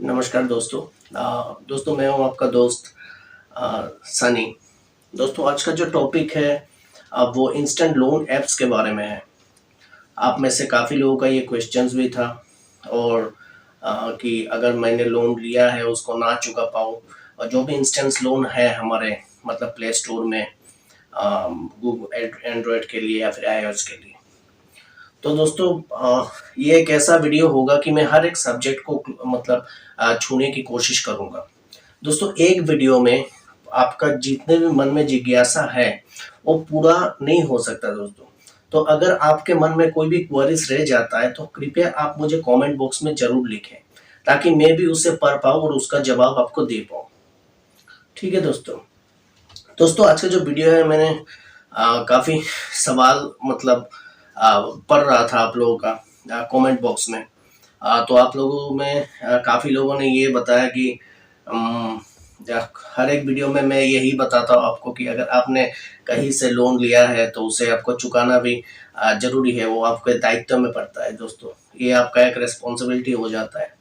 नमस्कार दोस्तों। दोस्तों मैं हूं आपका दोस्त सनी। दोस्तों आज का जो टॉपिक है वो इंस्टेंट लोन ऐप्स के बारे में है। आप में से काफ़ी लोगों का ये क्वेश्चंस भी था और कि अगर मैंने लोन लिया है उसको ना चुका पाऊँ, और जो भी इंस्टेंट लोन है हमारे मतलब प्ले स्टोर में गूगल एंड्रॉयड के लिए या फिर iOS के लिए। तो दोस्तों ये एक ऐसा वीडियो होगा कि मैं हर एक सब्जेक्ट को मतलब छूने की कोशिश करूंगा। दोस्तों एक वीडियो में आपका जितने भी मन में जिज्ञासा है वो पूरा नहीं हो सकता दोस्तों। तो अगर आपके मन में कोई भी क्वेरीज रह जाता है तो कृपया आप मुझे कमेंट बॉक्स में जरूर लिखें, ताकि मैं भी उसे पढ़ पाऊँ और उसका जवाब आपको दे पाऊँ। ठीक है दोस्तों। दोस्तों आज का जो वीडियो है मैंने काफ़ी सवाल मतलब पढ़ रहा था आप लोगों का कमेंट बॉक्स में। तो आप लोगों में काफ़ी लोगों ने ये बताया कि अम, हर एक वीडियो में मैं यही बताता हूँ आपको कि अगर आपने कहीं से लोन लिया है तो उसे आपको चुकाना भी ज़रूरी है, वो आपके दायित्व में पड़ता है दोस्तों। ये आपका एक रिस्पॉन्सिबिलिटी हो जाता है।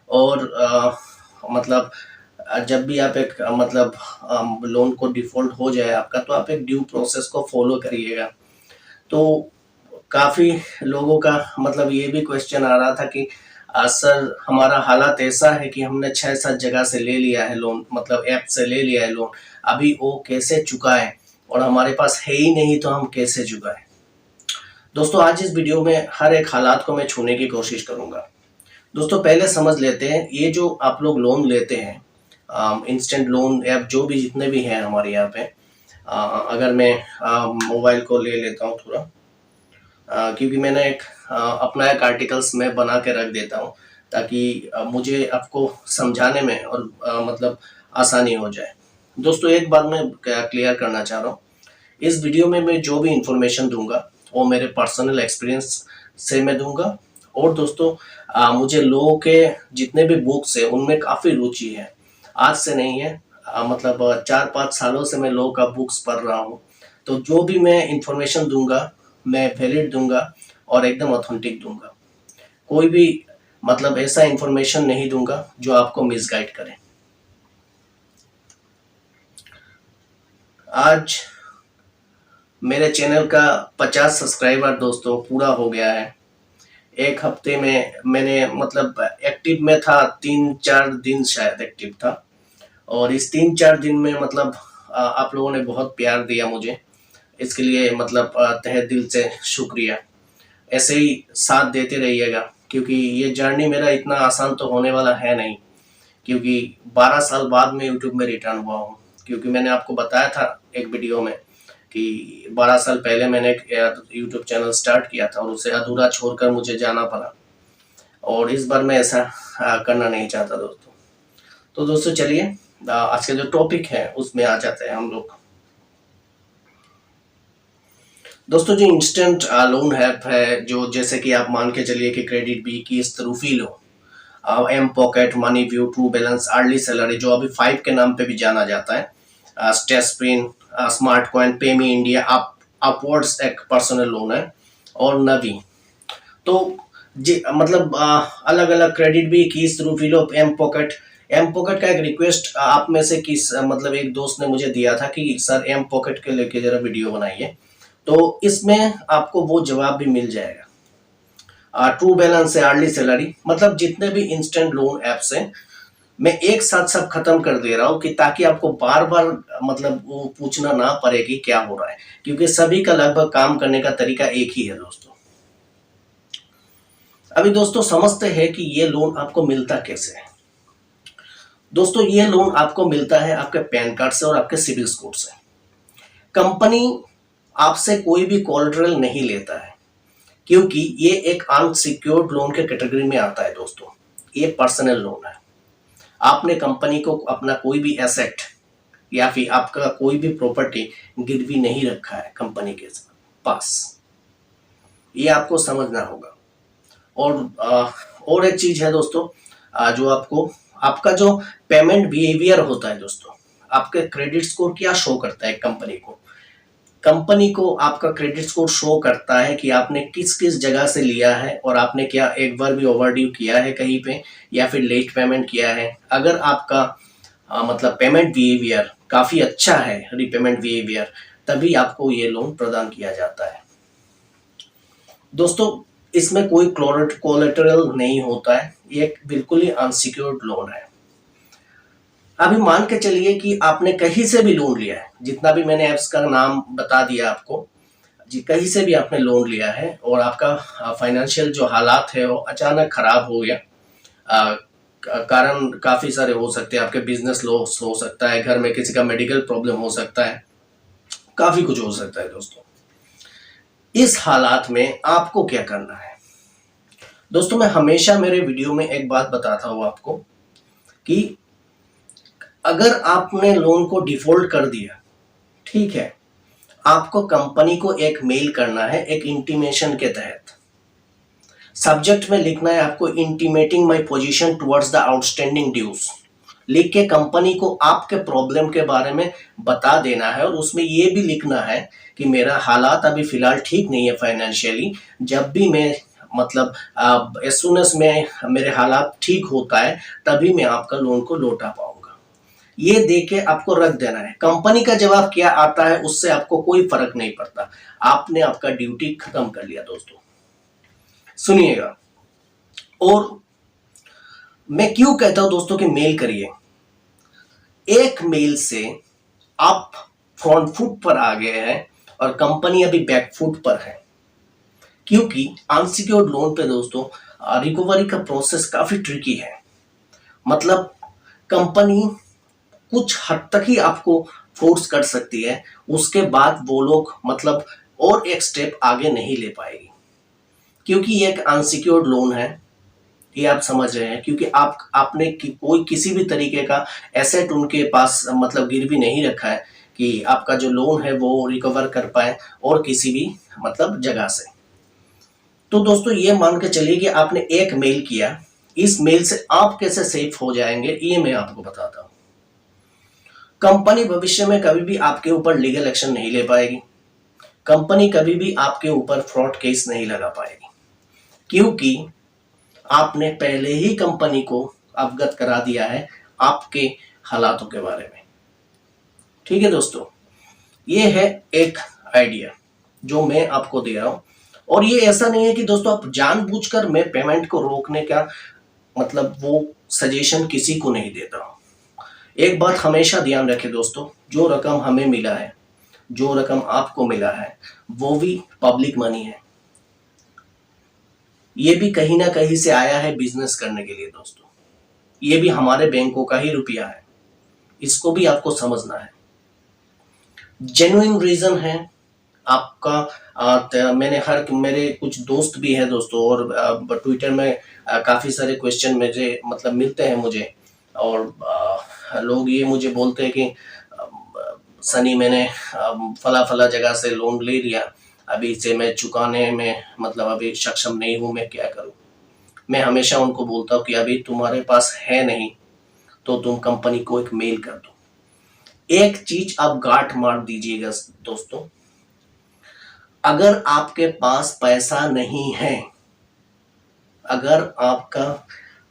और मतलब जब भी आप एक मतलब लोन को डिफ़ॉल्ट हो जाए आपका, तो आप एक ड्यू प्रोसेस को फॉलो करिएगा। तो काफ़ी लोगों का मतलब ये भी क्वेश्चन आ रहा था कि सर हमारा हालात ऐसा है कि हमने 6-7 जगह से ले लिया है लोन, मतलब ऐप से ले लिया है लोन, अभी वो कैसे चुकाएं और हमारे पास है ही नहीं तो हम कैसे चुकाएं। दोस्तों आज इस वीडियो में हर एक हालात को मैं छूने की कोशिश करूंगा। दोस्तों पहले समझ लेते हैं, ये जो आप लोग लोन लेते हैं इंस्टेंट लोन ऐप जो भी जितने भी हैं हमारे यहाँ पे, अगर मैं मोबाइल को ले लेता हूँ थोड़ा, क्योंकि मैंने एक अपना एक आर्टिकल्स में बना के रख देता हूँ ताकि मुझे आपको समझाने में और मतलब आसानी हो जाए। दोस्तों एक बात मैं क्लियर करना चाह रहा हूँ, इस वीडियो में मैं जो भी इंफॉर्मेशन दूंगा वो मेरे पर्सनल एक्सपीरियंस से मैं दूंगा। और दोस्तों मुझे लोगों के जितने भी बुक्स है उनमें काफ़ी रुचि है, आज से नहीं है, मतलब 4-5 सालों से मैं लोगों का बुक्स पढ़ रहा हूँ। तो जो भी मैं इंफॉर्मेशन दूंगा मैं वैलिड दूंगा और एकदम ऑथेंटिक दूंगा। कोई भी मतलब ऐसा इंफॉर्मेशन नहीं दूंगा जो आपको मिसगाइड करे। आज मेरे चैनल का 50 सब्सक्राइबर दोस्तों पूरा हो गया है। एक हफ्ते में मैंने मतलब एक्टिव में था, 3-4 दिन शायद एक्टिव था, और इस 3-4 दिन में मतलब आप लोगों ने बहुत प्यार दिया मुझे, इसके लिए मतलब तहे दिल से शुक्रिया। ऐसे ही साथ देते रहिएगा, क्योंकि ये जर्नी मेरा इतना आसान तो होने वाला है नहीं, क्योंकि 12 साल बाद मैं यूट्यूब में रिटर्न हुआ हूँ। क्योंकि मैंने आपको बताया था एक वीडियो में कि 12 साल पहले मैंने एक यूट्यूब चैनल स्टार्ट किया था और उसे अधूरा छोड़कर मुझे जाना पड़ा, और इस बार मैं ऐसा करना नहीं चाहता दोस्तों। तो दोस्तों चलिए आज का जो टॉपिक है उसमें आ जाते हैं हम लोग। दोस्तों जो इंस्टेंट लोन ऐप है, जो जैसे कि आप मान के चलिए कि CreditBee, Kissht, Rufilo, mPokket, MoneyView, TrueBalance, EarlySalary जो अभी 5 के नाम पे भी जाना जाता है, स्टेस्प्रिन, स्मार्ट कॉइन, पेमी इंडिया, अपवर्ड्स एक पर्सनल लोन है, और नवी। तो जी मतलब अलग अलग क्रेडिट भी, किस्त, Rufilo, M pocket. M pocket का एक रिक्वेस्ट आप में से किस मतलब एक दोस्त ने मुझे दिया था कि सर एम पॉकेट के लेके जरा वीडियो बनाइए, तो इसमें आपको वो जवाब भी मिल जाएगा। ट्रू बैलेंस है, अर्ली सैलरी, मतलब जितने भी इंस्टेंट लोन ऐप्स हैं मैं एक साथ सब खत्म कर दे रहा हूँ, कि ताकि आपको बार बार मतलब वो पूछना ना पड़े कि क्या हो रहा है, क्योंकि सभी का लगभग काम करने का तरीका एक ही है दोस्तों। अभी दोस्तों समझते हैं कि ये लोन आपको मिलता कैसे है। दोस्तों ये लोन आपको मिलता है आपके पैन कार्ड से और आपके सिविल स्कोर से। कंपनी आपसे कोई भी कोलेटरल नहीं लेता है, क्योंकि ये एक अनसिक्योर्ड लोन के कैटेगरी में आता है दोस्तों। ये पर्सनल लोन है। आपने कंपनी को अपना कोई भी एसेट या फिर आपका कोई भी प्रॉपर्टी गिरवी नहीं रखा है कंपनी के पास, ये आपको समझना होगा। और एक चीज है दोस्तों, जो आपको आपका जो पेमेंट बिहेवियर होता है दोस्तों, आपके क्रेडिट स्कोर क्या शो करता है कंपनी को। कंपनी को आपका क्रेडिट स्कोर शो करता है कि आपने किस किस जगह से लिया है और आपने क्या एक बार भी ओवरड्यू किया है कहीं पे या फिर लेट पेमेंट किया है। अगर आपका मतलब पेमेंट बिहेवियर काफ़ी अच्छा है, रीपेमेंट बिहेवियर, तभी आपको ये लोन प्रदान किया जाता है। दोस्तों, इसमें कोई कोलेटरल नहीं होता है, ये एक बिल्कुल ही अनसिक्योर्ड लोन है। अभी मान के चलिए कि आपने कहीं से भी लोन लिया है, जितना भी मैंने ऐप्स का नाम बता दिया आपको जी, कहीं से भी आपने लोन लिया है और आपका फाइनेंशियल जो हालात है वो अचानक खराब हो गया। कारण काफ़ी सारे हो सकते हैं, आपके बिजनेस लॉस हो सकता है, घर में किसी का मेडिकल प्रॉब्लम हो सकता है, काफ़ी कुछ हो सकता है। दोस्तों, इस हालात में आपको क्या करना है? दोस्तों, मैं हमेशा मेरे वीडियो में एक बात बताता हूँ आपको कि अगर आपने लोन को डिफॉल्ट कर दिया, ठीक है, आपको कंपनी को एक मेल करना है एक इंटीमेशन के तहत। सब्जेक्ट में लिखना है आपको, intimating my position towards the outstanding dues. लिख के कंपनी को आपके प्रॉब्लम के बारे में बता देना है और उसमें ये भी लिखना है कि मेरा हालात अभी फिलहाल ठीक नहीं है फाइनेंशियली, जब भी मैं मतलब एज सुन एज मैं मेरे हालात ठीक होता है तभी मैं आपका लोन को लौटा पाऊंगा। ये देके आपको रख देना है। कंपनी का जवाब क्या आता है उससे आपको कोई फर्क नहीं पड़ता, आपने आपका ड्यूटी खत्म कर लिया। दोस्तों, सुनिएगा, और मैं क्यों कहता हूं दोस्तों कि मेल करिए। एक मेल से आप फ्रंट फुट पर आ गए हैं और कंपनी अभी बैक फुट पर है, क्योंकि अनसिक्योर्ड लोन पे दोस्तों रिकवरी का प्रोसेस काफी ट्रिकी है। मतलब कंपनी कुछ हद तक ही आपको फोर्स कर सकती है, उसके बाद वो लोग मतलब और एक स्टेप आगे नहीं ले पाएगी, क्योंकि ये एक अनसिक्योर्ड लोन है। ये आप समझ रहे हैं, क्योंकि आपने कोई किसी भी तरीके का एसेट उनके पास मतलब गिरवी नहीं रखा है कि आपका जो लोन है वो रिकवर कर पाए और किसी भी मतलब जगह से। तो दोस्तों, ये मान के चलिए कि आपने एक मेल किया, इस मेल से आप कैसे सेफ हो जाएंगे ये मैं आपको बताता हूं। कंपनी भविष्य में कभी भी आपके ऊपर लीगल एक्शन नहीं ले पाएगी, कंपनी कभी भी आपके ऊपर फ्रॉड केस नहीं लगा पाएगी, क्योंकि आपने पहले ही कंपनी को अवगत करा दिया है आपके हालातों के बारे में। ठीक है दोस्तों, ये है एक आइडिया जो मैं आपको दे रहा हूं, और ये ऐसा नहीं है कि दोस्तों आप जानबूझकर मैं पेमेंट को रोकने का मतलब वो सजेशन किसी को नहीं देता हूं। एक बात हमेशा ध्यान रखें दोस्तों, जो रकम हमें मिला है, जो रकम आपको मिला है, वो भी पब्लिक मनी है। ये भी कहीं ना कहीं से आया है बिजनेस करने के लिए दोस्तों, ये भी हमारे बैंकों का ही रुपया है, इसको भी आपको समझना है। जेन्युइन रीजन है आपका। मेरे कुछ दोस्त भी हैं दोस्तों, और ट्विटर में काफी सारे क्वेश्चन मुझे मतलब मिलते हैं मुझे, और लोग ये मुझे बोलते हैं कि सनी मैंने फला फला जगह से लोन ले लिया, अभी से मैं चुकाने में मतलब अभी सक्षम नहीं हूं, मैं क्या करूं। मैं हमेशा उनको बोलता हूं कि अभी तुम्हारे पास है नहीं तो तुम कंपनी को एक मेल कर दो। एक चीज आप गांठ मार दीजिएगा दोस्तों, अगर आपके पास पैसा नहीं है, अगर आपका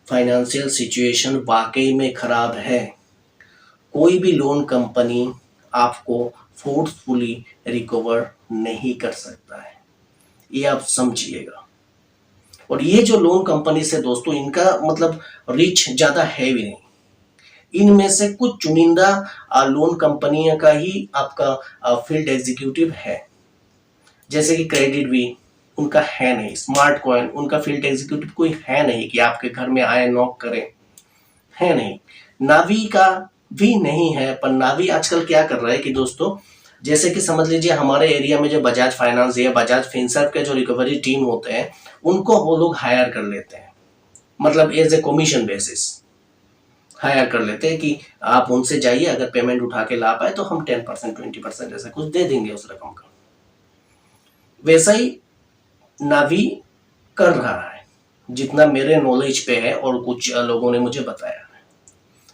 फाइनेंशियल सिचुएशन वाकई में खराब है, कोई भी लोन कंपनी आपको फोर्सफुली रिकवर नहीं कर सकता है, ये आप समझिएगा। और ये जो लोन कंपनी से दोस्तों, इनका मतलब रीच ज्यादा है भी नहीं, इनमें से कुछ चुनिंदा लोन कंपनियों का ही आपका फील्ड एग्जीक्यूटिव है, जैसे कि क्रेडिट भी उनका है नहीं, स्मार्ट कॉइन उनका फील्ड एग्जीक्यूटिव कोई है नहीं कि आपके घर में आए नॉक करें, है नहीं। नावी का भी नहीं है, पर नावी आजकल क्या कर रहा है कि दोस्तों, जैसे कि समझ लीजिए हमारे एरिया में जो बजाज फाइनेंस या बजाज फिनसर्व के जो रिकवरी टीम होते हैं, उनको वो लोग हायर कर लेते हैं, मतलब as a commission basis hire कर लेते हैं कि आप उनसे जाइए, अगर पेमेंट उठा के ला पाए तो हम 10% 20% ऐसा कुछ दे देंगे उस रकम का। वैसा ही नावी कर रहा है, जितना मेरे नॉलेज पे है और कुछ लोगों ने मुझे बताया है।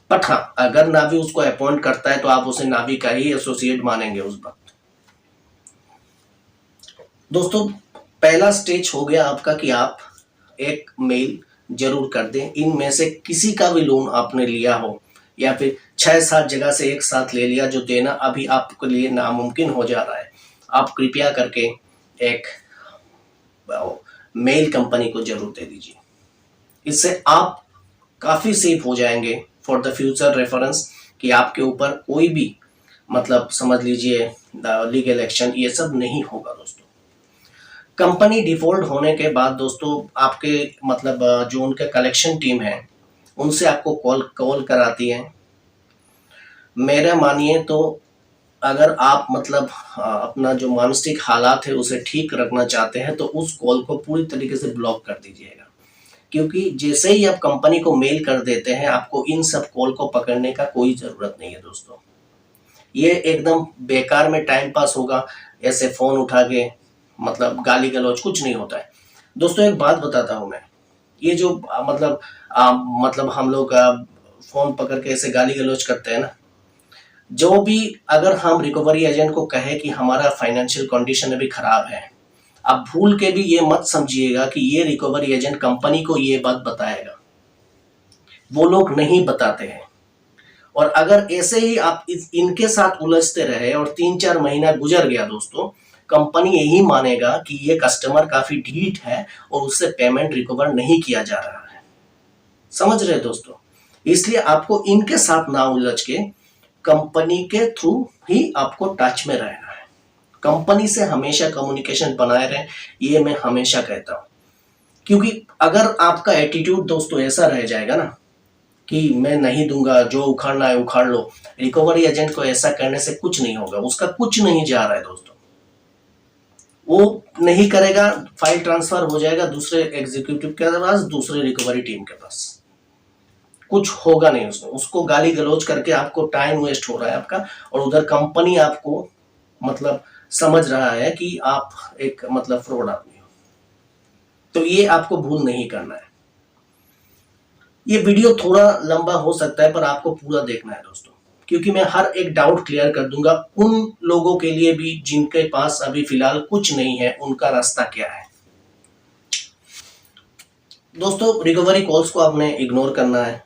बट हाँ, अगर नावी उसको अपॉइंट करता है तो आप उसे नावी का ही एसोसिएट मानेंगे उस वक्त। दोस्तों पहला स्टेज हो गया आपका कि आप एक मेल जरूर कर दें। इनमें से किसी का भी लोन आपने लिया हो या फिर 6-7 जगह से एक साथ ले लिया, जो देना अभी आपके लिए नामुमकिन हो जा रहा है, आप कृपया करके एक मेल कंपनी को जरूर दे दीजिए। इससे आप काफ़ी सेफ हो जाएंगे फॉर द फ्यूचर रेफरेंस, कि आपके ऊपर कोई भी मतलब समझ लीजिए लीगल एक्शन ये सब नहीं होगा। दोस्तों कंपनी डिफॉल्ट होने के बाद दोस्तों आपके मतलब जो उनके कलेक्शन टीम है उनसे आपको कॉल कराती है। मेरा मानिए तो अगर आप मतलब अपना जो मानसिक हालात है उसे ठीक रखना चाहते हैं तो उस कॉल को पूरी तरीके से ब्लॉक कर दीजिएगा, क्योंकि जैसे ही आप कंपनी को मेल कर देते हैं आपको इन सब कॉल को पकड़ने का कोई ज़रूरत नहीं है। दोस्तों ये एकदम बेकार में टाइम पास होगा, ऐसे फ़ोन उठा के मतलब गाली गलौज कुछ नहीं होता है। दोस्तों एक बात बताता हूँ मैं, ये जो मतलब हम लोग फ़ोन पकड़ के ऐसे गाली गलौज करते हैं ना, जो भी अगर हम रिकवरी एजेंट को कहे कि हमारा फाइनेंशियल कंडीशन अभी ख़राब है, आप भूल के भी ये मत समझिएगा कि ये रिकवरी एजेंट कंपनी को ये बात बताएगा। वो लोग नहीं बताते हैं। और अगर ऐसे ही आप इनके साथ उलझते रहे और 3-4 महीना गुजर गया दोस्तों, कंपनी यही मानेगा कि ये कस्टमर काफी ढीठ है और उससे पेमेंट रिकवर नहीं किया जा रहा है। समझ रहे दोस्तों? इसलिए आपको इनके साथ ना उलझ के कंपनी के थ्रू ही आपको टच में रहना है। कंपनी से हमेशा कम्युनिकेशन बनाए रहे, ये मैं हमेशा कहता हूं। क्योंकि अगर आपका एटीट्यूड दोस्तों ऐसा रह जाएगा ना कि मैं नहीं दूंगा, जो उखाड़ना है उखाड़ लो, रिकवरी एजेंट को ऐसा करने से कुछ नहीं होगा, उसका कुछ नहीं जा रहा है दोस्तों। वो नहीं करेगा, फाइल ट्रांसफर हो जाएगा दूसरे एग्जीक्यूटिव के पास, दूसरे रिकवरी टीम के पास, कुछ होगा नहीं उसमें। उसको गाली गलौज करके आपको टाइम वेस्ट हो रहा है आपका, और उधर कंपनी आपको मतलब समझ रहा है कि आप एक मतलब फ्रॉड आदमी हो। तो ये आपको भूल नहीं करना है। ये वीडियो थोड़ा लंबा हो सकता है पर आपको पूरा देखना है दोस्तों, क्योंकि मैं हर एक डाउट क्लियर कर दूंगा उन लोगों के लिए भी जिनके पास अभी फिलहाल कुछ नहीं है, उनका रास्ता क्या है। दोस्तों रिकवरी कॉल्स को आपने इग्नोर करना है,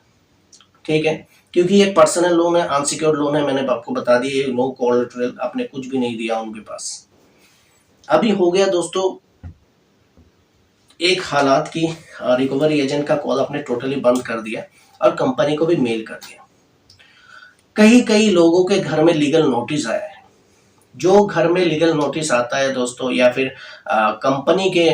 ठीक है, क्योंकि ये पर्सनल लोन है, अनसिक्योर्ड लोन है, मैंने आपको बता दिया, नो कोलेटरल, आपने कुछ भी नहीं दिया उनके पास। अभी हो गया दोस्तों एक हालात की रिकवरी एजेंट का कॉल आपने टोटली बंद कर दिया और कंपनी को भी मेल कर दिया। कई लोगों के घर में लीगल नोटिस आया है। जो घर में लीगल नोटिस आता है दोस्तों, या फिर कंपनी के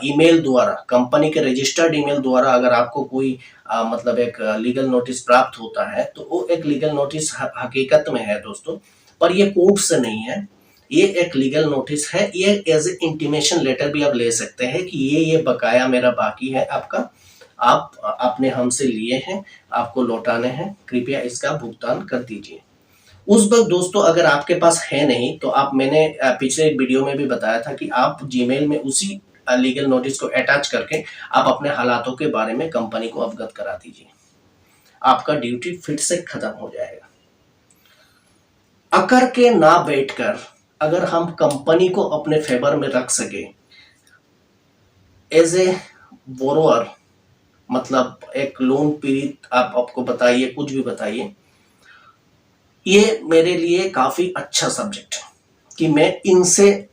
ईमेल द्वारा, कंपनी के रजिस्टर्ड ईमेल द्वारा अगर आपको कोई मतलब एक लीगल नोटिस प्राप्त होता है तो वो एक लीगल नोटिस हकीकत में है दोस्तों, पर ये कोर्ट से नहीं है, ये एक लीगल नोटिस है। ये एज ए इंटीमेशन लेटर भी आप ले सकते हैं कि ये बकाया मेरा बाकी है आपका, आप आपने हमसे लिए हैं, आपको लौटाने हैं, कृपया इसका भुगतान कर दीजिए। उस वक्त दोस्तों अगर आपके पास है नहीं तो आप, मैंने पिछले एक वीडियो में भी बताया था कि आप जीमेल में उसी लीगल नोटिस को अटैच करके आप अपने हालातों के बारे में कंपनी को अवगत करा दीजिए, आपका ड्यूटी फिर से खत्म हो जाएगा। अकर के ना बैठकर अगर हम कंपनी को अपने फेवर में रख सके एज ए बोरोअर, मतलब एक लोन पीड़ित, आप आपको बताइए कुछ भी बताइए, ये मेरे लिए काफी अच्छा सब्जेक्ट है कि मैं इनसे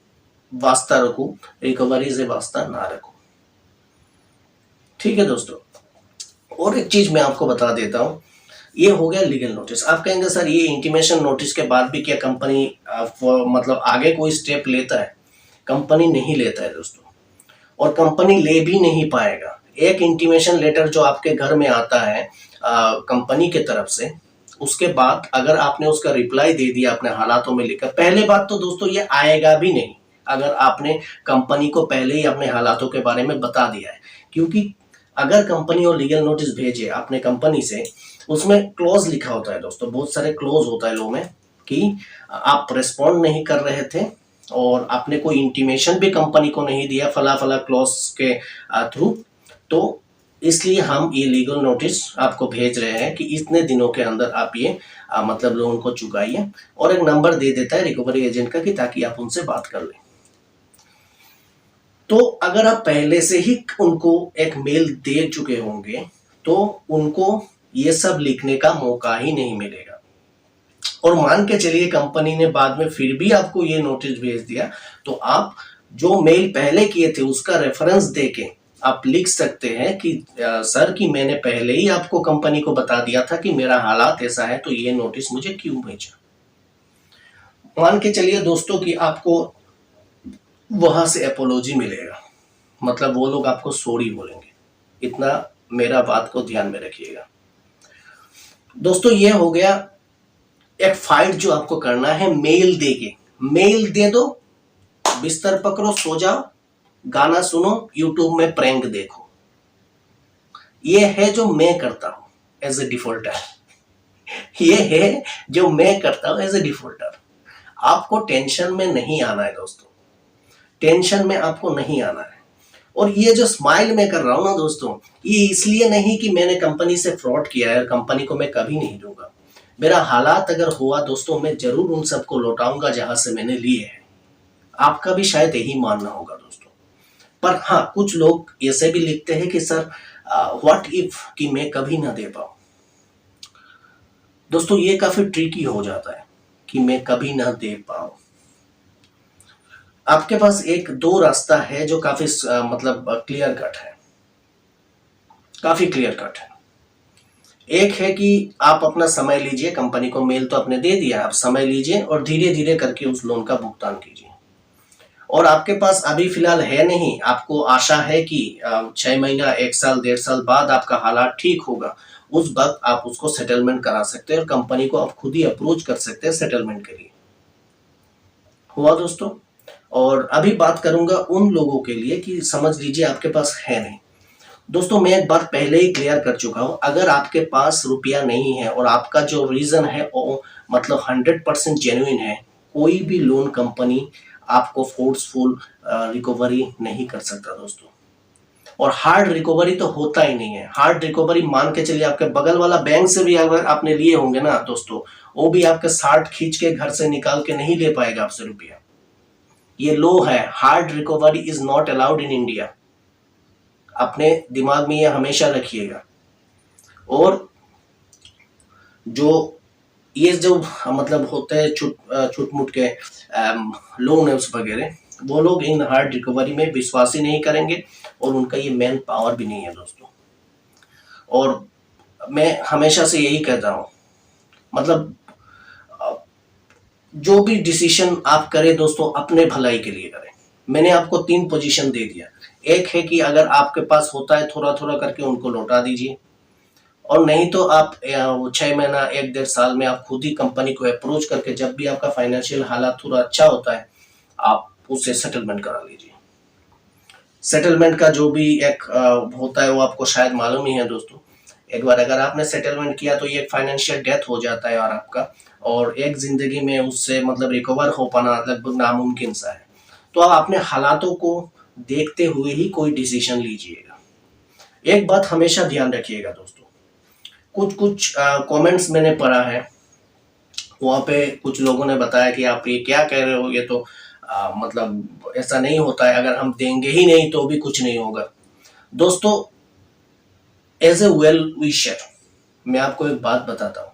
वास्ता रखूं, रिकवरी से वास्ता ना रखूं। ठीक है दोस्तों, और एक चीज मैं आपको बता देता हूं, ये हो गया लीगल नोटिस। आप कहेंगे सर ये इंटीमेशन नोटिस के बाद भी क्या कंपनी मतलब आगे कोई स्टेप लेता है? कंपनी नहीं लेता है दोस्तों, और कंपनी ले भी नहीं पाएगा। एक इंटीमेशन लेटर जो आपके घर में आता है कंपनी के तरफ से, उसके बाद अगर आपने उसका रिप्लाई दे दिया अपने हालातों में लिखकर, पहले बात तो दोस्तों ये आएगा भी नहीं अगर आपने कंपनी को पहले ही अपने हालातों के बारे में बता दिया है। क्योंकि अगर कंपनी और लीगल नोटिस भेजे आपने कंपनी से, उसमें क्लोज लिखा होता है दोस्तों, बहुत सारे क्लोज होता है लो में कि आप रिस्पॉन्ड नहीं कर रहे थे और आपने कोई इंटीमेशन भी कंपनी को नहीं दिया फला फला क्लॉज के थ्रू, तो इसलिए हम ये लीगल नोटिस आपको भेज रहे हैं कि इतने दिनों के अंदर आप ये मतलब लोन को चुकाइए, और एक नंबर दे देता है रिकवरी एजेंट का कि ताकि आप उनसे बात कर लें। तो अगर आप पहले से ही उनको एक मेल दे चुके होंगे तो उनको ये सब लिखने का मौका ही नहीं मिलेगा। और मान के चलिए कंपनी ने बाद में फिर भी आपको ये नोटिस भेज दिया, तो आप जो मेल पहले किए थे उसका रेफरेंस देके आप लिख सकते हैं कि सर कि मैंने पहले ही आपको कंपनी को बता दिया था कि मेरा हालात ऐसा है, तो ये नोटिस मुझे क्यों भेजा। मान के चलिए दोस्तों कि आपको वहां से अपोलॉजी मिलेगा, मतलब वो लोग आपको सॉरी बोलेंगे, इतना मेरा बात को ध्यान में रखिएगा दोस्तों। ये हो गया एक फाइट जो आपको करना है मेल दे के। मेल दे दो, बिस्तर पकड़ो, सो जाओ, गाना सुनो, यूट्यूब में प्रैंक देखो। ये है जो मैं करता हूं एज ए डिफॉल्टर। ये है जो मैं करता हूं एज ए डिफॉल्टर। आपको टेंशन में नहीं आना है दोस्तों, टेंशन में आपको नहीं आना है। और ये जो स्माइल मैं कर रहा हूं ना दोस्तों, ये इसलिए नहीं कि मैंने कंपनी से फ्रॉड किया है, कंपनी को मैं कभी नहीं दूंगा। मेरा हालात अगर हुआ दोस्तों, मैं जरूर उन सबको लौटाऊंगा जहां से मैंने लिए हैं। आपका भी शायद यही मानना होगा दोस्तों। पर हाँ, कुछ लोग ऐसे भी लिखते हैं कि सर व्हाट इफ कि मैं कभी ना दे पाऊं। दोस्तों ये काफी ट्रिकी हो जाता है कि मैं कभी ना दे पाऊं। आपके पास एक दो रास्ता है जो काफी मतलब क्लियर कट है, काफी क्लियर कट है। एक है कि आप अपना समय लीजिए, कंपनी को मेल तो आपने दे दिया, आप समय लीजिए और धीरे धीरे करके उस लोन का भुगतान कीजिए। और आपके पास अभी फिलहाल है नहीं, आपको आशा है कि 6 महीना, 1 साल, 1.5 साल बाद आपका हालात ठीक होगा, उस वक्त आप उसको सेटलमेंट करा सकते हैं और कंपनी को आप खुद ही अप्रोच कर सकते हैं सेटलमेंट के लिए। हुआ दोस्तों। और अभी बात करूंगा उन लोगों के लिए कि समझ लीजिए आपके पास है नहीं। दोस्तों मैं एक बात पहले ही क्लियर कर चुका हूं, अगर आपके पास रुपया नहीं है और आपका जो रीजन है वो मतलब 100% जेन्युइन है, कोई भी लोन कंपनी आपको फोर्सफुल रिकवरी नहीं कर सकता दोस्तों। और हार्ड रिकवरी तो होता ही नहीं है। हार्ड रिकवरी मान के चलिए आपके बगल वाला बैंक से भी अगर आपने लिए होंगे ना दोस्तों, वो भी आपके 60 खींच के घर से निकाल के नहीं ले पाएगा आपसे रुपया। ये लो है, hard recovery is not allowed in India. अपने दिमाग में ये हमेशा रखिएगा। और जो ये जो मतलब होते हैं छुटमुट के लोन्स वगैरह, वो लोग इन हार्ड रिकवरी में विश्वास ही नहीं करेंगे और उनका ये मैन पावर भी नहीं है दोस्तों। और मैं हमेशा से यही कहता हूँ, मतलब जो भी डिसीजन आप करें दोस्तों अपने भलाई के लिए करें। मैंने आपको 3 पोजीशन दे दिया। एक है कि अगर आपके पास होता है थोड़ा थोड़ा करके उनको लौटा दीजिए, और नहीं तो आप 6 महीना, 1.5 साल में आप खुद ही कंपनी को अप्रोच करके जब भी आपका फाइनेंशियल हालात थोड़ा अच्छा होता है आप उससे सेटलमेंट करा लीजिए। सेटलमेंट का जो भी एक होता है वो आपको शायद मालूम ही है दोस्तों। एक बार अगर आपने सेटलमेंट किया तो ये फाइनेंशियल डेथ हो जाता है और आपका, और एक जिंदगी में उससे मतलब रिकवर हो पाना लगभग नामुमकिन सा है। तो आप अपने हालातों को देखते हुए ही कोई डिसीजन लीजिएगा। एक बात हमेशा ध्यान रखिएगा दोस्तों, कुछ कुछ कमेंट्स मैंने पढ़ा है, वहाँ पे कुछ लोगों ने बताया कि आप ये क्या कह रहे हो, ये तो मतलब ऐसा नहीं होता है, अगर हम देंगे ही नहीं तो भी कुछ नहीं होगा। दोस्तों एज ए वेल विशर मैं आपको एक बात बताता हूं,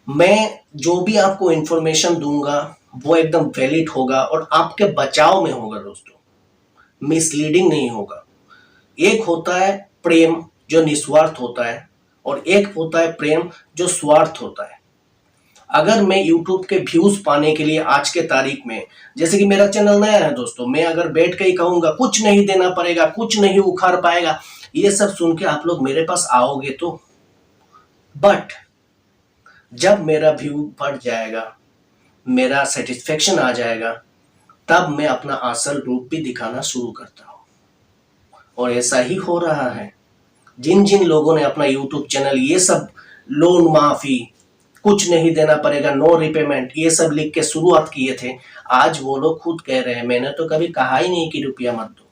मैं जो भी आपको इंफॉर्मेशन दूंगा वो एकदम वैलिड होगा और आपके बचाव में होगा दोस्तों, मिसलीडिंग नहीं होगा। एक होता है प्रेम जो निस्वार्थ होता है और एक होता है प्रेम जो स्वार्थ होता है। अगर मैं YouTube के व्यूज पाने के लिए आज के तारीख में, जैसे कि मेरा चैनल नया है दोस्तों, मैं अगर बैठ के ही कहूंगा कुछ नहीं देना पड़ेगा, कुछ नहीं उखाड़ पाएगा, ये सब सुन के आप लोग मेरे पास आओगे तो, बट जब मेरा व्यू बढ़ जाएगा, मेरा सेटिस्फेक्शन आ जाएगा, तब मैं अपना असल रूप भी दिखाना शुरू करता हूं। और ऐसा ही हो रहा है। जिन जिन लोगों ने अपना YouTube चैनल ये सब लोन माफी, कुछ नहीं देना पड़ेगा, नो रिपेमेंट, ये सब लिख के शुरुआत किए थे, आज वो लोग खुद कह रहे हैं मैंने तो कभी कहा ही नहीं कि रुपया मत दो।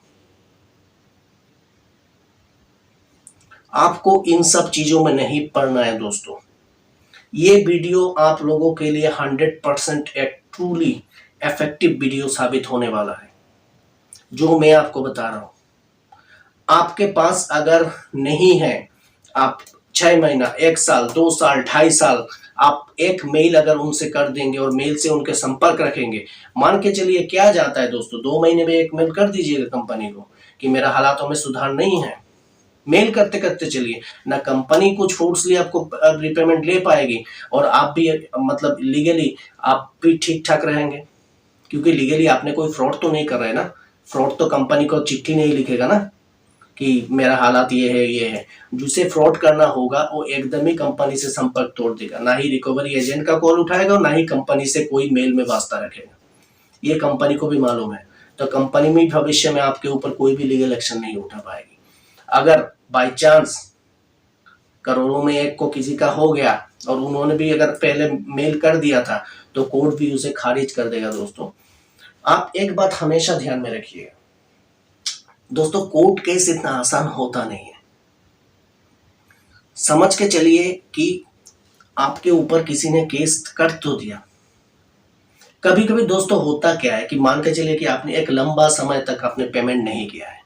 आपको इन सब चीजों में नहीं पड़ना है दोस्तों। ये वीडियो आप लोगों के लिए 100% एक ट्रूली इफेक्टिव वीडियो साबित होने वाला है। जो मैं आपको बता रहा हूं, आपके पास अगर नहीं है, आप 6 महीना, 1 साल, 2 साल, 2.5 साल आप एक मेल अगर उनसे कर देंगे और मेल से उनके संपर्क रखेंगे, मान के चलिए क्या जाता है दोस्तों, 2 महीने में एक मेल कर दीजिएगा कंपनी को कि मेरा हालातों में सुधार नहीं है। मेल करते करते चलिए, ना कंपनी कुछ फोर्सली आपको रिपेमेंट ले पाएगी और आप भी मतलब लीगली आप भी ठीक ठाक रहेंगे, क्योंकि लीगली आपने कोई फ्रॉड तो नहीं कर रहे ना। फ्रॉड तो कंपनी को चिट्ठी नहीं लिखेगा ना कि मेरा हालात ये है। जिसे फ्रॉड करना होगा वो एकदम ही कंपनी से संपर्क तोड़ देगा, ना ही रिकवरी एजेंट का कॉल उठाएगा और ना ही कंपनी से कोई मेल में वास्ता रखेगा। ये कंपनी को भी मालूम है, तो कंपनी में भविष्य में आपके ऊपर कोई भी लीगल एक्शन नहीं उठा पाएगी। अगर बाय चांस करोड़ों में एक को किसी का हो गया और उन्होंने भी अगर पहले मेल कर दिया था, तो कोर्ट भी उसे खारिज कर देगा। दोस्तों आप एक बात हमेशा ध्यान में रखिएगा दोस्तों, कोर्ट केस इतना आसान होता नहीं है। समझ के चलिए कि आपके ऊपर किसी ने केस कर तो दिया। कभी कभी दोस्तों होता क्या है कि मान के चलिए कि आपने एक लंबा समय तक आपने पेमेंट नहीं किया है,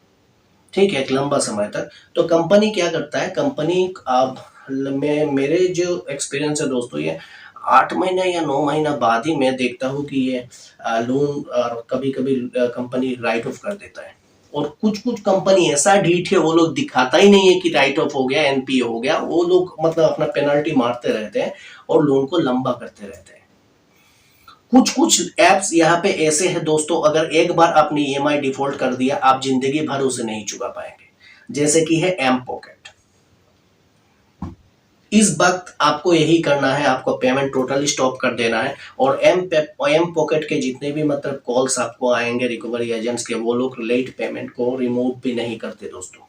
ठीक है, एक लंबा समय तक, तो कंपनी क्या करता है, कंपनी अब में मेरे जो एक्सपीरियंस है दोस्तों, ये 8 महीना या 9 महीना बाद ही मैं देखता हूँ कि ये लोन कभी कभी कंपनी राइट ऑफ कर देता है। और कुछ कुछ कंपनी ऐसा ढीठ है, वो लोग दिखाता ही नहीं है कि राइट ऑफ हो गया, एनपीए हो गया, वो लोग मतलब अपना पेनल्टी मारते रहते हैं और लोन को लंबा करते रहते हैं। कुछ कुछ एप्स यहाँ पे ऐसे हैं दोस्तों, अगर एक बार आपने ईएमआई डिफॉल्ट कर दिया, आप जिंदगी भर उसे नहीं चुका पाएंगे, जैसे कि है एम पॉकेट। इस वक्त आपको यही करना है, आपको पेमेंट टोटली स्टॉप कर देना है और एम पॉकेट के जितने भी मतलब कॉल्स आपको आएंगे रिकवरी एजेंट्स के, वो लोग लेट पेमेंट को रिमूव भी नहीं करते दोस्तों।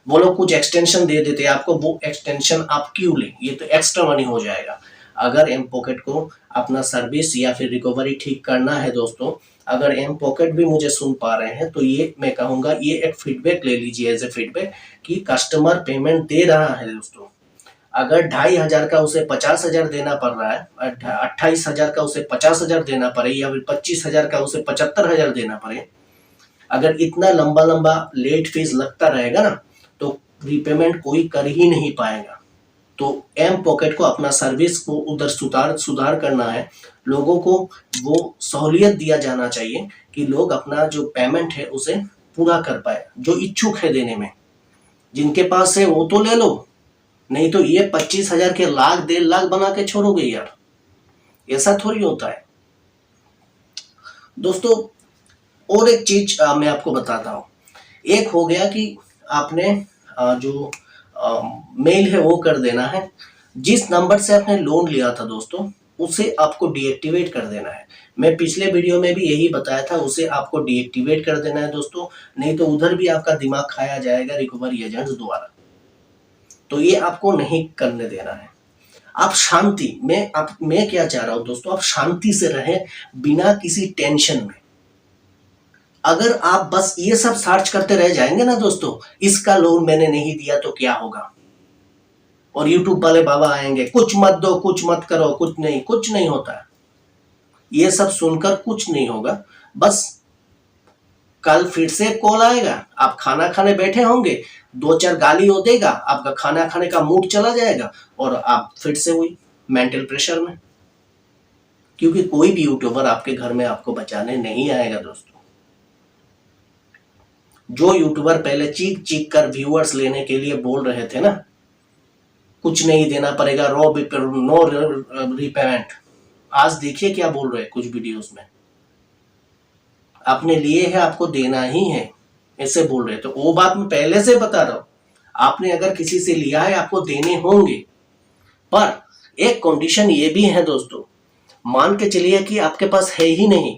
वो लोग कुछ एक्सटेंशन दे देते हैं आपको, वो एक्सटेंशन आप क्यों लें, ये तो एक्स्ट्रा मनी हो जाएगा। अगर एम पॉकेट को अपना सर्विस या फिर रिकवरी ठीक करना है दोस्तों, अगर एम पॉकेट भी मुझे सुन पा रहे हैं, तो ये मैं कहूंगा, ये एक फीडबैक ले लीजिए एज ए फीडबैक कि कस्टमर पेमेंट दे रहा है दोस्तों। अगर 2,500 का उसे 50,000 देना पड़ रहा है, 28,000 का उसे 50,000 देना पड़े, या फिर 25,000 का उसे 75,000 देना पड़े, अगर इतना लंबा लंबा लेट फीस लगता रहेगा ना, तो रीपेमेंट कोई कर ही नहीं पाएगा। तो एम पॉकेट को अपना सर्विस को उधर सुधार करना है, लोगों को वो सहूलियत दिया जाना चाहिए कि लोग अपना जो पेमेंट है उसे पूरा कर पाए, जो इच्छुक है देने में। जिनके पास है वो तो ले लो, नहीं तो ये 25,000 के लाख 1.5 लाख बना के छोड़ोगे यार, ऐसा थोड़ी होता है दोस्तों। और एक चीज मैं आपको बताता हूँ, एक हो गया कि आपने जो मेल है वो कर देना है, जिस नंबर से आपने लोन लिया था दोस्तों, उसे आपको डीएक्टिवेट कर देना है। मैं पिछले वीडियो में भी यही बताया था, उसे आपको डीएक्टिवेट कर देना है दोस्तों, नहीं तो उधर भी आपका दिमाग खाया जाएगा रिकवरी एजेंट्स द्वारा। तो ये आपको नहीं करने देना है। आप शांति में, मैं क्या चाह रहा हूं दोस्तों, आप शांति से रहें बिना किसी टेंशन में। अगर आप बस ये सब सर्च करते रह जाएंगे ना दोस्तों, इसका लोन मैंने नहीं दिया तो क्या होगा, और यूट्यूब वाले बाबा आएंगे, कुछ मत दो, कुछ मत करो, कुछ नहीं होता। ये सब सुनकर कुछ नहीं होगा। बस कल फिर से कॉल आएगा, आप खाना खाने बैठे होंगे, 2-4 गाली हो देगा, आपका खाना खाने का मूड चला जाएगा और आप फिर से वही मेंटल प्रेशर में, क्योंकि कोई भी यूट्यूबर आपके घर में आपको बचाने नहीं आएगा दोस्तों। जो यूट्यूबर पहले चीख चीख कर व्यूअर्स लेने के लिए बोल रहे थे ना, कुछ नहीं देना पड़ेगा, नो रिपेमेंट, आज देखिए क्या बोल रहे हैं कुछ वीडियोस में, आपने लिए है आपको देना ही है, ऐसे बोल रहे। तो वो बात मैं पहले से बता रहा हूं, आपने अगर किसी से लिया है आपको देने होंगे, पर एक कंडीशन ये भी है दोस्तों, मान के चलिए कि आपके पास है ही नहीं,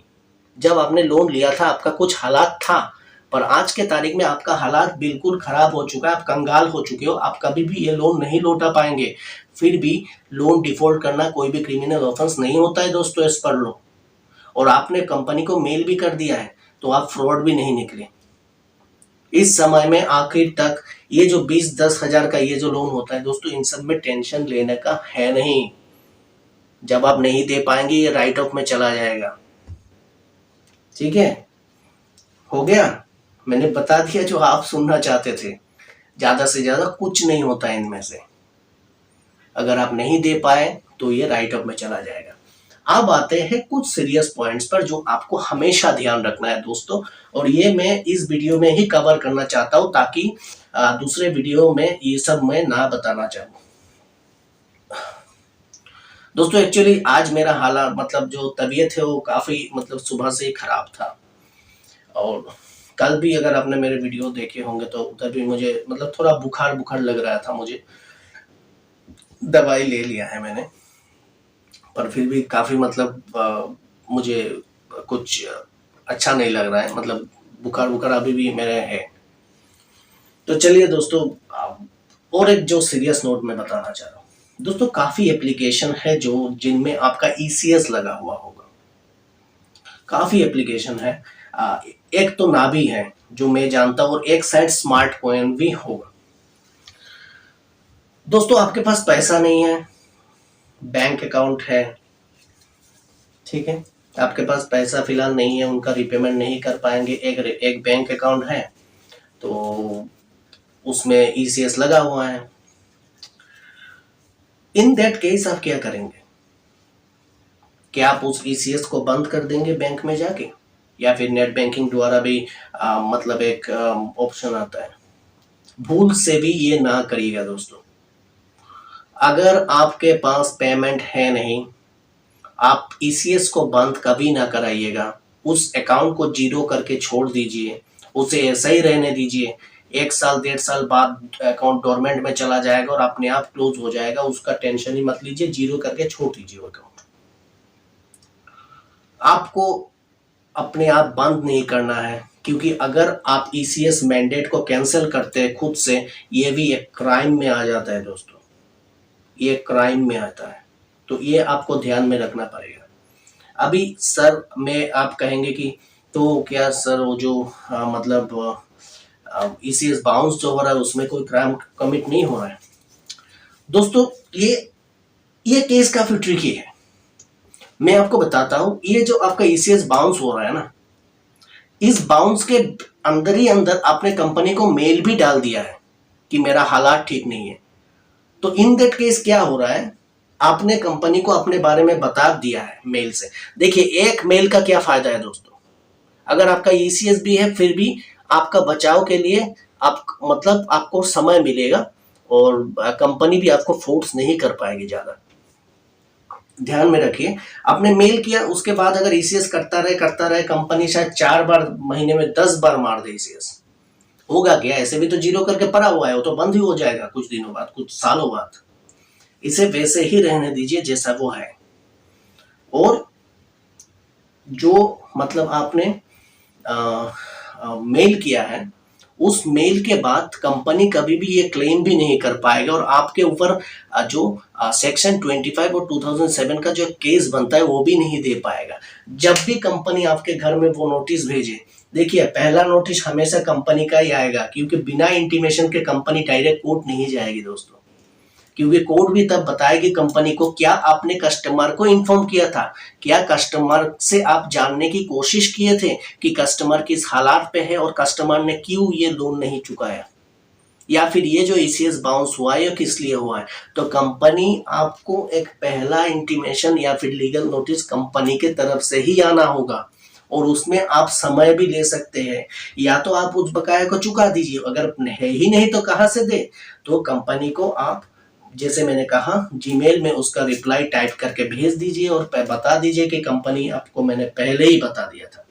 जब आपने लोन लिया था आपका कुछ हालात था, पर आज के तारीख में आपका हालात बिल्कुल खराब हो चुका है, आप कंगाल हो चुके हो, आप कभी भी ये लोन नहीं लौटा पाएंगे। फिर भी लोन डिफॉल्ट करना कोई भी क्रिमिनल ऑफेंस नहीं होता है दोस्तों, इस पर लो। और आपने कंपनी को मेल भी कर दिया है, तो आप फ्रॉड भी नहीं निकले। इस समय में आखिर तक ये जो 20-10 हजार का ये जो लोन होता है दोस्तों, इन सब में टेंशन लेने का है नहीं। जब आप नहीं दे पाएंगे ये राइट ऑफ में चला जाएगा, ठीक है। हो गया, मैंने बता दिया जो आप सुनना चाहते थे। ज़्यादा से ज़्यादा कुछ नहीं होता इनमें से। अगर आप नहीं दे पाए तो ये राइट ऑफ में चला जाएगा। अब आते हैं कुछ सीरियस पॉइंट्स पर जो आपको हमेशा ध्यान रखना है दोस्तों, और ये मैं इस वीडियो में ही कवर करना चाहता हूं ताकि दूसरे वीडियो में ये सब मैं ना बताना चाहूँ। दोस्तों एक्चुअली आज मेरा हालात मतलब जो तबीयत है वो काफ़ी मतलब सुबह से ही खराब था, और कल भी अगर आपने मेरे वीडियो देखे होंगे तो उधर भी मुझे मतलब थोड़ा बुखार बुखार लग रहा था। मुझे दवाई ले लिया है मैंने, पर फिर भी काफ़ी मतलब मुझे कुछ अच्छा नहीं लग रहा है, मतलब बुखार बुखार अभी भी मेरे है। तो चलिए दोस्तों, और एक जो सीरियस नोट में बताना चाह रहा हूँ दोस्तों, काफ़ी एप्लीकेशन है जो जिनमें आपका ईसीएस लगा हुआ होगा। काफ़ी एप्लीकेशन है। एक तो नाभी है जो मैं जानता हूँ, और एक साइड स्मार्ट पॉइंट भी होगा। दोस्तों आपके पास पैसा नहीं है, बैंक अकाउंट है, ठीक है, आपके पास पैसा फिलहाल नहीं है, उनका रिपेमेंट नहीं कर पाएंगे, एक बैंक अकाउंट है तो उसमें ईसीएस लगा हुआ है। इन दैट केस आप क्या करेंगे? क्या आप उस ईसीएस को बंद कर देंगे बैंक में जाके, या फिर नेट बैंकिंग द्वारा भी मतलब एक ऑप्शन आता है। भूल से भी ये ना करिएगा दोस्तों। अगर आपके पास पेमेंट है नहीं, आप ईसीएस को बंद कभी ना कराइएगा। उस अकाउंट को जीरो करके छोड़ दीजिए, उसे ऐसा ही रहने दीजिए। 1 साल 1.5 साल बाद अकाउंट डोरमेंट में चला जाएगा और अपने आप क्लोज हो जाएगा, उसका टेंशन ही मत लीजिए, जीरो करके छोड़ दीजिए वो अकाउंट। आपको अपने आप बंद नहीं करना है, क्योंकि अगर आप ईसीएस मैंडेट को कैंसिल करते हैं खुद से, ये भी एक क्राइम में आ जाता है दोस्तों, ये क्राइम में आता है। तो ये आपको ध्यान में रखना पड़ेगा। अभी सर में आप कहेंगे कि तो क्या सर वो जो मतलब ईसीएस बाउंस जो हो रहा है उसमें कोई क्राइम कमिट नहीं हो रहा है? दोस्तों ये केस काफी ट्रिकी है। मैं आपको बताता हूं, ये जो आपका ईसीएस बाउंस हो रहा है ना, इस बाउंस के अंदर ही अंदर आपने कंपनी को मेल भी डाल दिया है कि मेरा हालात ठीक नहीं है। तो इन दैट केस क्या हो रहा है, आपने कंपनी को अपने बारे में बता दिया है मेल से। देखिए एक मेल का क्या फायदा है दोस्तों, अगर आपका ईसीएस भी है फिर भी आपका बचाव के लिए आप मतलब आपको समय मिलेगा, और कंपनी भी आपको फोर्स नहीं कर पाएगी ज्यादा। ध्यान में रखिए, आपने मेल किया उसके बाद अगर ईसीएस करता रहे, कंपनी शायद 4 बार महीने में 10 बार मार दे ईसीएस, होगा क्या? ऐसे भी तो जीरो करके पड़ा हुआ है, वो तो बंद ही हो जाएगा कुछ दिनों बाद, कुछ सालों बाद। इसे वैसे ही रहने दीजिए जैसा वो है। और जो मतलब आपने मेल किया है, उस मेल के बाद कंपनी कभी भी ये क्लेम भी नहीं कर पाएगा, और आपके ऊपर जो सेक्शन 25 और 2007 का जो केस बनता है वो भी नहीं दे पाएगा। जब भी कंपनी आपके घर में वो नोटिस भेजे, देखिए पहला नोटिस हमेशा कंपनी का ही आएगा, क्योंकि बिना इंटीमेशन के कंपनी डायरेक्ट कोर्ट नहीं जाएगी दोस्तों, क्योंकि कोर्ट भी तब बताएगी कंपनी को क्या आपने कस्टमर को इन्फॉर्म किया था, क्या कस्टमर से आप जानने की कोशिश किए थे कि कस्टमर किस हालात पे है और कस्टमर ने क्यों ये लोन नहीं चुकाया, या फिर ये जो ईसीएस बाउंस हुआ है किस लिए हुआ है। तो कंपनी आपको एक पहला इंटीमेशन या फिर लीगल नोटिस कंपनी के तरफ से ही आना होगा, और उसमें आप समय भी ले सकते हैं। या तो आप उस बकाया को चुका दीजिए, अगर है ही नहीं तो कहां से दे, तो कंपनी को आप जैसे मैंने कहा जीमेल में उसका रिप्लाई टाइप करके भेज दीजिए और बता दीजिए कि कंपनी आपको मैंने पहले ही बता दिया था।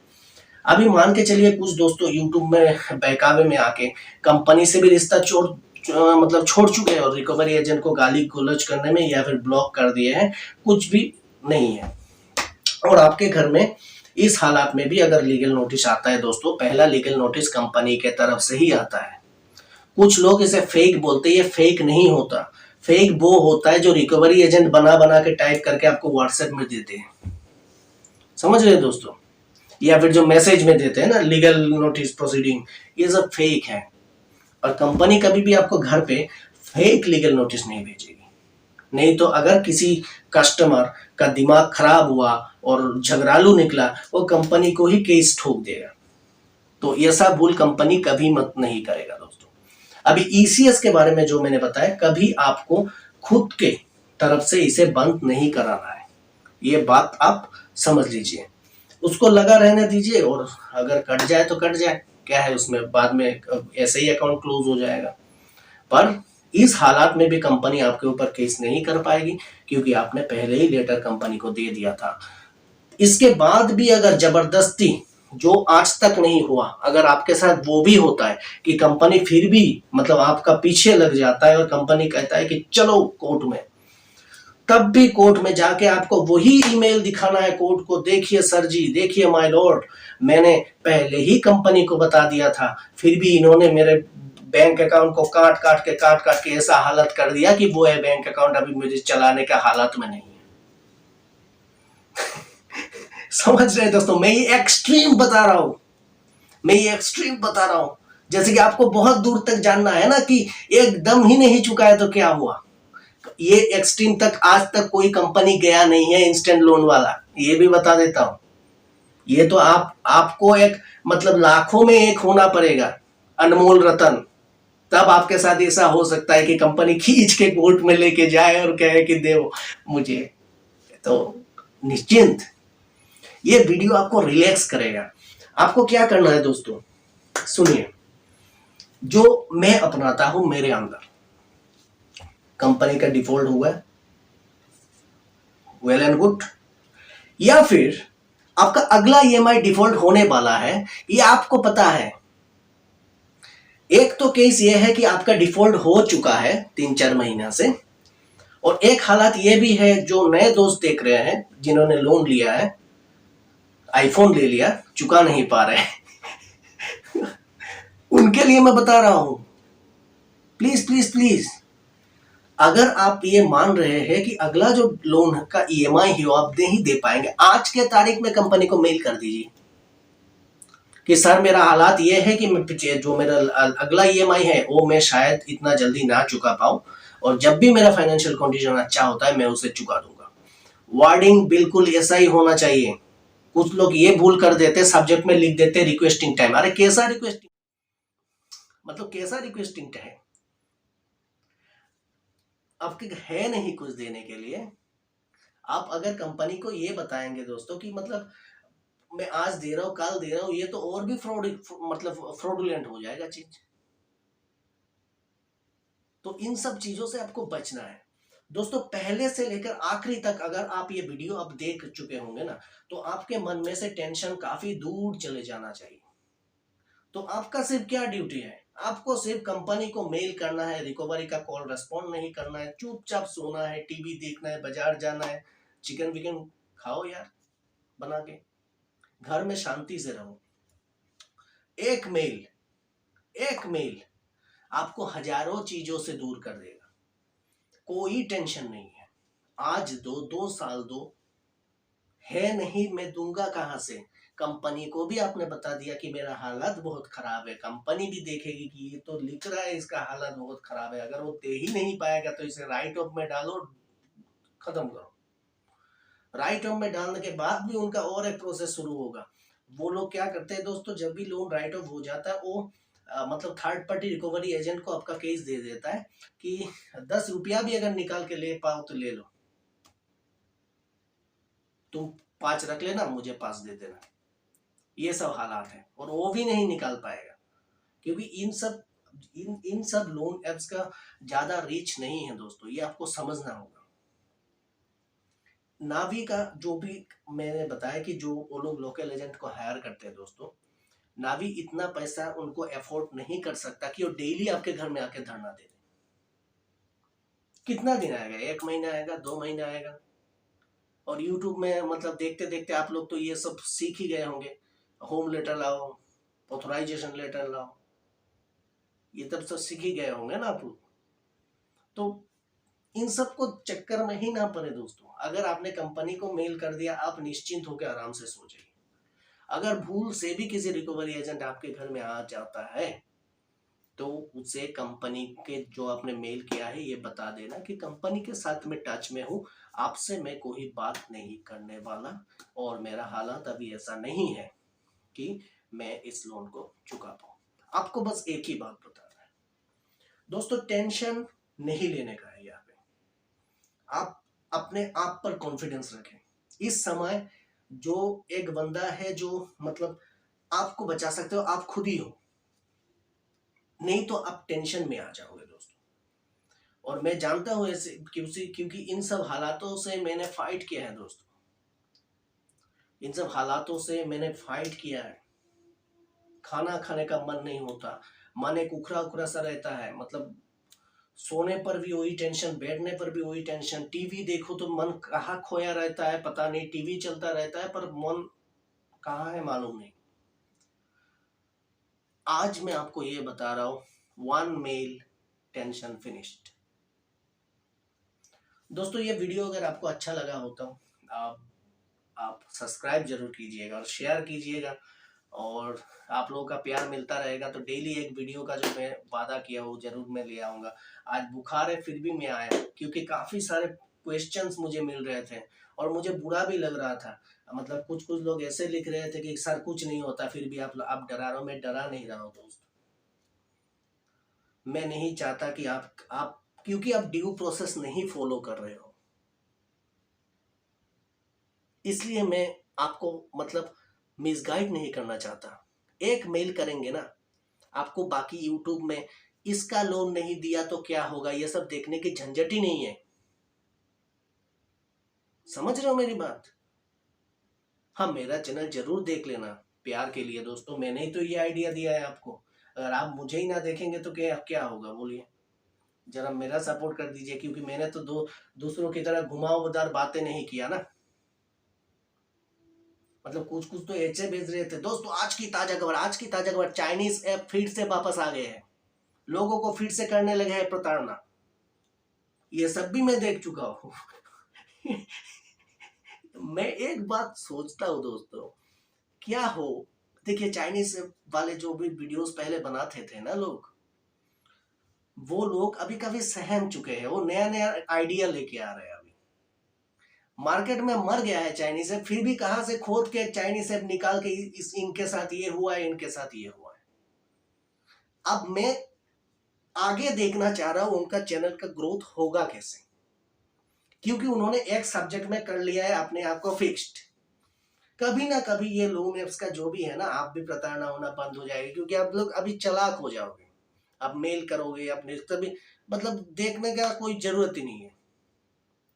अभी मान के चलिए कुछ दोस्तों यूट्यूब में बहकावे में आके कंपनी से भी रिश्ता मतलब छोड़ चुके हैं, और रिकवरी एजेंट को गाली गलौज करने में या फिर ब्लॉक कर दिए हैं, कुछ भी नहीं है। और आपके घर में इस हालात में भी अगर लीगल नोटिस आता है दोस्तों, पहला लीगल नोटिस कंपनी के तरफ से ही आता है। कुछ लोग इसे फेक बोलते हैं, ये फेक नहीं होता। फेक वो होता है जो रिकवरी एजेंट बना बना के टाइप करके आपको व्हाट्सएप में देते हैं, समझ रहे हैं दोस्तों, या फिर जो मैसेज में देते हैं ना लीगल नोटिस प्रोसीडिंग, ये सब फेक है। और कंपनी कभी भी आपको घर पे फेक लीगल नोटिस नहीं भेजेगी। नहीं तो अगर किसी कस्टमर का दिमाग खराब हुआ और झगड़ालू निकला, वो कंपनी को ही केस ठोक देगा। तो ऐसा भूल कंपनी कभी मत नहीं करेगा दोस्तों। अभी ईसीएस के बारे में जो मैंने बताया, कभी आपको खुद के तरफ से इसे बंद नहीं कराना है, ये बात आप समझ लीजिए। उसको लगा रहने दीजिए, और अगर कट जाए तो कट जाए, क्या है उसमें, बाद में ऐसे ही अकाउंट क्लोज हो जाएगा। पर इस हालात में भी कंपनी आपके ऊपर केस नहीं कर पाएगी, क्योंकि आपने पहले ही लेटर कंपनी को दे दिया था। इसके बाद भी अगर जबरदस्ती, जो आज तक नहीं हुआ, अगर आपके साथ वो भी होता है कि कंपनी फिर भी मतलब आपका पीछे लग जाता है और कंपनी कहता है कि चलो कोर्ट में, तब भी कोर्ट में जाके आपको वही ईमेल दिखाना है कोर्ट को, देखिए सर जी, देखिए माय लॉर्ड, मैंने पहले ही कंपनी को बता दिया था, फिर भी इन्होंने मेरे बैंक अकाउंट को काट काट के ऐसा हालत कर दिया कि वो है बैंक अकाउंट अभी मुझे चलाने का हालत में नहीं है। समझ रहे दोस्तों, मैं ये एक्सट्रीम बता रहा हूं, मैं ये एक्सट्रीम बता रहा हूं। जैसे कि आपको बहुत दूर तक जानना है ना कि एकदम ही नहीं चुका है तो क्या हुआ, ये एक्सट्रीम तक आज तक कोई कंपनी गया नहीं है इंस्टेंट लोन वाला, ये भी बता देता हूं। ये तो आपको एक मतलब लाखों में एक होना पड़ेगा, अनमोल रतन, तब आपके साथ ऐसा हो सकता है कि कंपनी खींच के कोर्ट में लेके जाए और कहे कि दे मुझे। तो निश्चिंत, ये वीडियो आपको रिलैक्स करेगा। आपको क्या करना है दोस्तों, सुनिए, जो मैं अपनाता हूं मेरे अंदर, कंपनी का डिफॉल्ट हुआ है, वेल एंड गुड, या फिर आपका अगला ईएमआई डिफॉल्ट होने वाला है, ये आपको पता है। एक तो केस ये है कि आपका डिफॉल्ट हो चुका है 3-4 महीना से, और एक हालत ये भी है, जो नए दोस्त देख रहे हैं जिन्होंने लोन लिया है, आईफोन ले लिया, चुका नहीं पा रहे उनके लिए मैं बता रहा हूं, प्लीज प्लीज प्लीज, अगर आप ये मान रहे हैं कि अगला जो लोन का ईएमआई है वो आप नहीं दे पाएंगे, आज के तारीख में कंपनी को मेल कर दीजिए कि सर मेरा हालात ये है कि मैं जो मेरा अगला ईएमआई है वो मैं शायद इतना जल्दी ना चुका पाऊं, और जब भी मेरा फाइनेंशियल कंडीशन अच्छा होता है मैं उसे चुका दूंगा। वार्डिंग बिल्कुल ऐसा ही होना चाहिए। कुछ लोग ये भूल कर देते, सब्जेक्ट में लिख देते रिक्वेस्टिंग टाइम। अरे कैसा रिक्वेस्टिंग, मतलब कैसा रिक्वेस्टिंग है, आपके है नहीं कुछ देने के लिए। आप अगर कंपनी को ये बताएंगे दोस्तों कि मतलब मैं आज दे रहा हूं कल दे रहा हूं, ये तो और भी फ्रॉड, मतलब फ्रॉडुलेंट हो जाएगा चीज। तो इन सब चीजों से आपको बचना है दोस्तों। पहले से लेकर आखिरी तक अगर आप ये वीडियो अब देख चुके होंगे ना, तो आपके मन में से टेंशन काफी दूर चले जाना चाहिए। तो आपका सिर्फ क्या ड्यूटी है, आपको सिर्फ कंपनी को मेल करना है, रिकवरी का कॉल रेस्पॉन्ड नहीं करना है, चुपचाप सोना है, टीवी देखना है, बाजार जाना है, चिकन विकन खाओ यार बना के, घर में शांति से रहो। एक मेल, एक मेल आपको हजारों चीजों से दूर कर देगा। कोई टेंशन नहीं है, आज दो 2 साल दो, है नहीं मैं दूंगा कहां से। कंपनी को भी आपने बता दिया कि मेरा हालत बहुत खराब है, कंपनी भी देखेगी कि ये तो लिख रहा है इसका हालत बहुत खराब है, अगर वो दे ही नहीं पाएगा तो इसे राइट ऑफ में डालो, खत्म करो। राइट ऑफ में डालने के बाद भी उनका और एक प्रोसेस शुरू होगा। वो लोग क्या करते हैं दोस्तों, जब भी लोन राइट ऑफ हो जाता है, वो मतलब थर्ड पार्टी रिकवरी एजेंट को आपका केस दे देता है कि 10 रुपया भी अगर निकाल के ले पाओ तो ले लो, तुम 5 रख लेना, मुझे 5 दे देना। ये सब हालात है, और वो भी नहीं निकाल पाएगा, क्योंकि इन सब लोन एप्स का ज्यादा रीच नहीं है दोस्तों, ये आपको समझना होगा। नावी का जो भी मैंने बताया कि जो वो लोग लोकल एजेंट को हायर करते हैं दोस्तों, नावी इतना पैसा उनको एफोर्ड नहीं कर सकता कि वो डेली आपके घर में आके धरना दे दे। कितना दिन आएगा, 1 महीना आएगा, 2 महीना आएगा। और यूट्यूब में मतलब देखते देखते आप लोग तो ये सब सीख ही गए होंगे, होम लेटर लाओ, ऑथराइजेशन लेटर लाओ, ये तब सब सीख ही गए होंगे ना आप लोग। तो इन सब को चक्कर में ही ना पड़े दोस्तों। अगर आपने कंपनी को मेल कर दिया, आप निश्चिंत होकर आराम से सो जाइए। अगर भूल से भी किसी रिकवरी एजेंट आपके घर में आ जाता है, तो उसे कंपनी के जो आपने मेल किया है ये बता देना कि कंपनी के साथ में टच में हूँ, आपसे मैं कोई बात नहीं करने वाला, और मेरा हालात अभी ऐसा नहीं है कि मैं इस लोन को चुका पाऊँ। आपको बस एक ही बात बताना है दोस्तों, टेंशन नहीं लेने का है यहाँ पे। आप अपने आप पर कॉन्फिडेंस रखें। इस समय जो एक बंदा है जो मतलब आपको बचा सकते हो, आप खुद ही हो, नहीं तो आप टेंशन में आ जाओगे दोस्तों। और मैं जानता हूं ऐसे क्योंकि इन सब हालातों से मैंने फाइट किया है दोस्तों, इन सब हालातों से मैंने फाइट किया है। खाना खाने का मन नहीं होता, मन एक उखरा उखरा सा रहता है, मतलब सोने पर भी वही टेंशन, बैठने पर भी वही टेंशन, टीवी देखो तो मन कहाँ खोया रहता है पता नहीं, टीवी चलता रहता है पर मन कहाँ है मालूम नहीं। आज मैं आपको ये बता रहा हूं, वन मेल टेंशन फिनिश्ड। दोस्तों ये वीडियो अगर आपको अच्छा लगा हो तो आप सब्सक्राइब जरूर कीजिएगा और शेयर कीजिएगा, और आप लोगों का प्यार मिलता रहेगा तो डेली एक वीडियो का जो मैं वादा किया वो जरूर मैं ले आऊँगा। आज बुखार है फिर भी मैं आया, क्योंकि काफ़ी सारे क्वेश्चंस मुझे मिल रहे थे और मुझे बुरा भी लग रहा था। मतलब कुछ कुछ लोग ऐसे लिख रहे थे कि सर कुछ नहीं होता, फिर भी आप डरा रहे हो। मैं डरा नहीं रहा हूँ दोस्त, मैं नहीं चाहता कि आप क्योंकि आप ड्यू प्रोसेस नहीं फॉलो कर रहे हो, इसलिए मैं आपको मतलब मिसगाइड नहीं करना चाहता। एक मेल करेंगे ना, आपको बाकी यूट्यूब में इसका लोन नहीं दिया तो क्या होगा ये सब देखने की झंझट ही नहीं है। समझ रहे हो मेरी बात? हाँ, मेरा चैनल जरूर देख लेना प्यार के लिए दोस्तों, मैंने ही तो ये आइडिया दिया है आपको। अगर आप मुझे ही ना देखेंगे तो क्या क्या होगा बोलिए? जरा मेरा सपोर्ट कर दीजिए, क्योंकि मैंने तो दूसरों की तरह घुमावदार बातें नहीं किया ना। मतलब कुछ कुछ तो ऐसे भेज रहे थे दोस्तों। आज की ताजा खबर, चाइनीज ऐप फिर से वापस आ गए हैं, लोगों को फिर से करने लगे हैं प्रताड़ना। ये सब भी मैं देख चुका हूँ। मैं एक बात सोचता हूँ दोस्तों, क्या हो, देखिए चाइनीज वाले जो भी वीडियोस पहले बनाते थे ना लोग, वो लोग अभी काफी सहम चुके हैं, वो नया नया आइडिया लेके आ रहे हैं। अभी मार्केट में मर गया है चाइनीज ऐप, फिर भी कहां से खोद के चाइनीज ऐप निकाल के इनके साथ ये हुआ है, इनके साथ ये हुआ है। अब मैं आगे देखना चाह रहा हूं उनका चैनल का ग्रोथ होगा कैसे, क्योंकि उन्होंने एक सब्जेक्ट में कर लिया है अपने आप को फिक्स्ड। कभी ना कभी ये लोन एप्स का जो भी है ना, आप भी प्रताड़ना होना बंद हो जाएगी, क्योंकि आप लोग अभी चालाक हो जाओगे। आप मेल करोगे अपने तभी, मतलब देखने का कोई जरूरत ही नहीं है,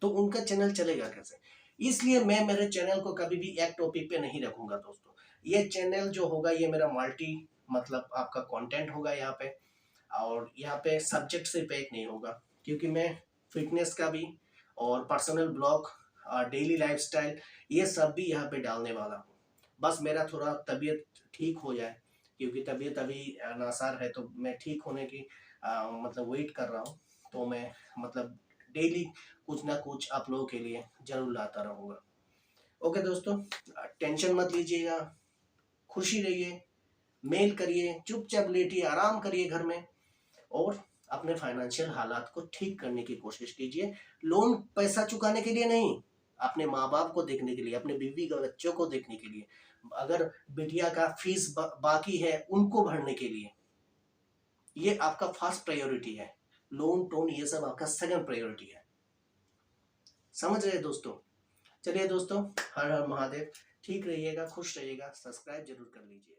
तो उनका चैनल चलेगा कैसे? इसलिए मैं मेरे चैनल को कभी भी एक टॉपिक पे नहीं रखूंगा दोस्तों। ये चैनल जो होगा ये मेरा मल्टी मतलब आपका कंटेंट होगा यहाँ पे, और यहाँ पे सब्जेक्ट सिर्फ एक नहीं होगा, क्योंकि मैं फिटनेस का भी और पर्सनल ब्लॉग, डेली लाइफस्टाइल, ये सब भी यहाँ पे डालने वाला हूँ। बस मेरा थोड़ा तबीयत ठीक हो जाए, क्योंकि तबीयत अभी नासार है, तो मैं ठीक होने की मतलब वेट कर रहा हूँ। तो मैं मतलब डेली कुछ ना कुछ आप लोगों के लिए जरूर लाता रहूँगा। ओके दोस्तों, टेंशन मत लीजिएगा, खुशी रहिए, मेल करिए, चुपचाप लेटिए, आराम करिए घर में, और अपने फाइनेंशियल हालात को ठीक करने की कोशिश कीजिए। लोन पैसा चुकाने के लिए नहीं, अपने माँ बाप को देखने के लिए, अपने बीवी का बच्चों को देखने के लिए, अगर बिटिया का फीस बाकी है उनको भरने के लिए, ये आपका फर्स्ट प्रायोरिटी है। लोन टोन ये सब आपका सेकंड प्रायोरिटी है। समझ रहे दोस्तों? चलिए दोस्तों, हर हर महादेव, ठीक रहिएगा, खुश रहिएगा, सब्सक्राइब जरूर कर लीजिए।